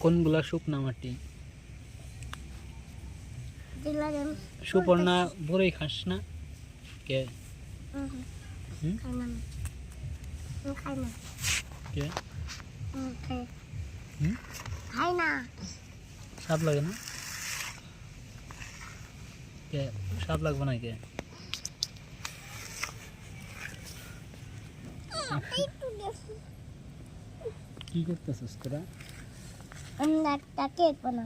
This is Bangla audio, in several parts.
কোনগুলা শুকনা মাটি? সুপর্ণা বড়ই খাস না কে? কে খাই না, স্বাদ লাগে না? কে স্বাদ লাগবে না কে? কি করতেছিস তোরা? একটা কেক বানা।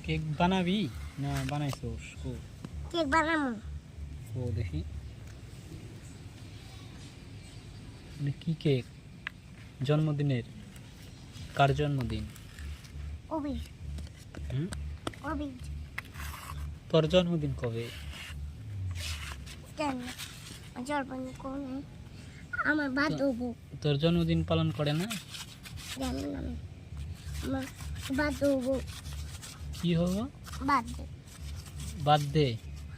কেক বানাবি না বানাইছস? কেক বানাবো। ও দেখি কি কেক? জন্মদিনের? কার জন্মদিন? অভি। অভি তোর জন্মদিন কবে? কেন জন্মদিন কোনে? আমার বাদবু। তোর জন্মদিন পালন করে না? জানি না আমি। আমার বাদবু। কি হবো? বাদে। বার্থডে?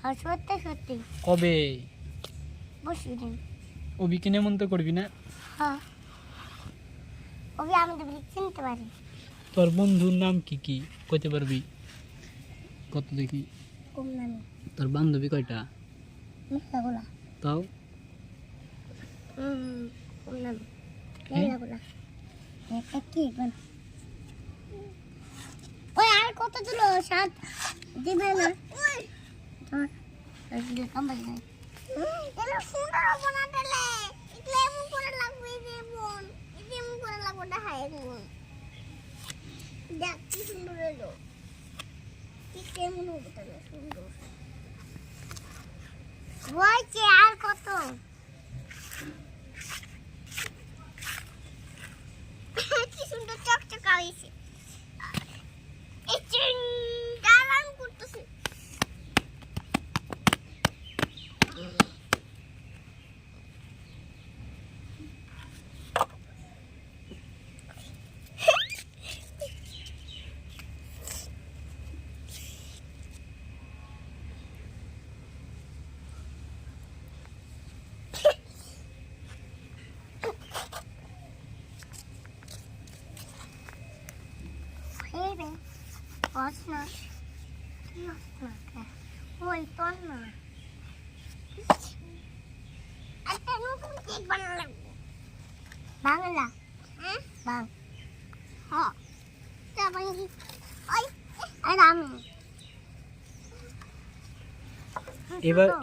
হ্যাঁ সত্যি সত্যি। কবে? বসে দিন। অবিকে নেমন্তন্ন করবি না? হ্যাঁ। অভি আমাদের চিনতে পারি। তোর বন্ধুর নাম কি কি কইতে পারবি? কত দেখি। কোন নাম? তোর বান্ধবী কয়টা? মেলাগুলা। তাও? কোন নাম? মেলাগুলা। একটা কি বানা? ওই আর কত দিলো? 7 দিবে না? আসলে কম বাজে নাই। এলো সুন্দর বানা দিলে। এগুলো এমন করে লাগবে যে বোন। এটা এমন করে লাগবে না হাই বোন। দেখ কি সুন্দর এলো। কি কেমন হবে তাহলে সুন্দর। ওইছে আর কত? কি সুন্দর চকচকা হয়েছে। দারুণ করতেছে। Baby, what's not? What's not? Wait, don't know. I don't know who take banana. Banana. Bang. Ha. Sabang. Ay. Ay dami.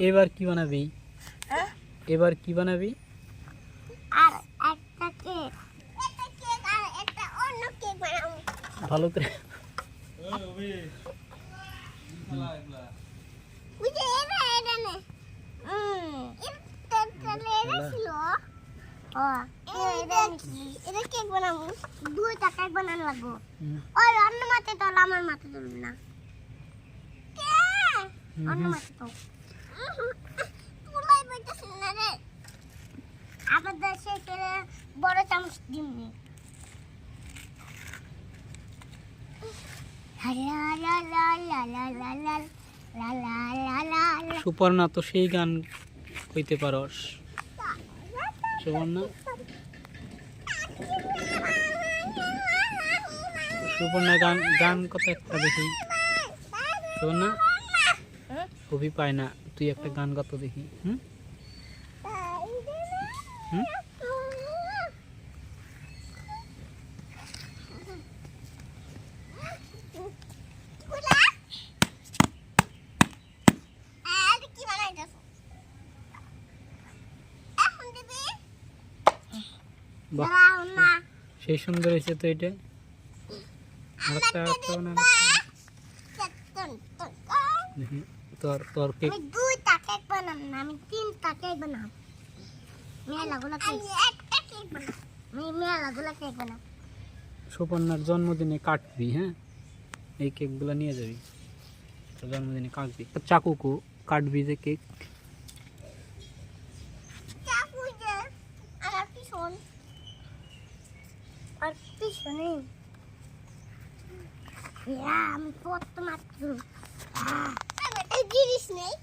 এবার কি বানাবি? এবার কি বানাবি? আর একটা কেক। একটা কেক আর একটা অন্য কেক বানাবো। ভালো করে। ওই যে এটা নে। এটা ছিল। এটা কেক বানাবো। দুইটা কেক বানানো লাগবো। ওই অন্য মাতে তো আমার মাতে তুলবি না। কে? অন্য মাতে তো। তুলাই বইতেছ না রে। আবার দেশে কেলে বড় চামচ দিমনি। সুপর্ণা তো সেই গান কইতে পারস। সুপর্ণা সুপর্ণা গান কত একটা দেখি। সুপর্ণা কবি পায় না, তুই একটা গান কত দেখি। সেই সুন্দর হয়েছে তো এটা। তোর কেক দুইটা কেক বানাম না, আমি তিনটা কেক বানাম। মেলাগুলা কেক বানাম। মেলাগুলা কেক বানাম। সুপর্ণার জন্মদিনে কাটবি, হ্যাঁ এই কেকগুলো নিয়ে যাবি। তোর জন্মদিনে কাটবি, চাকুকু কাটবি যে কেক। আর পিছনে আমি কত মাত্র জিনিস নেই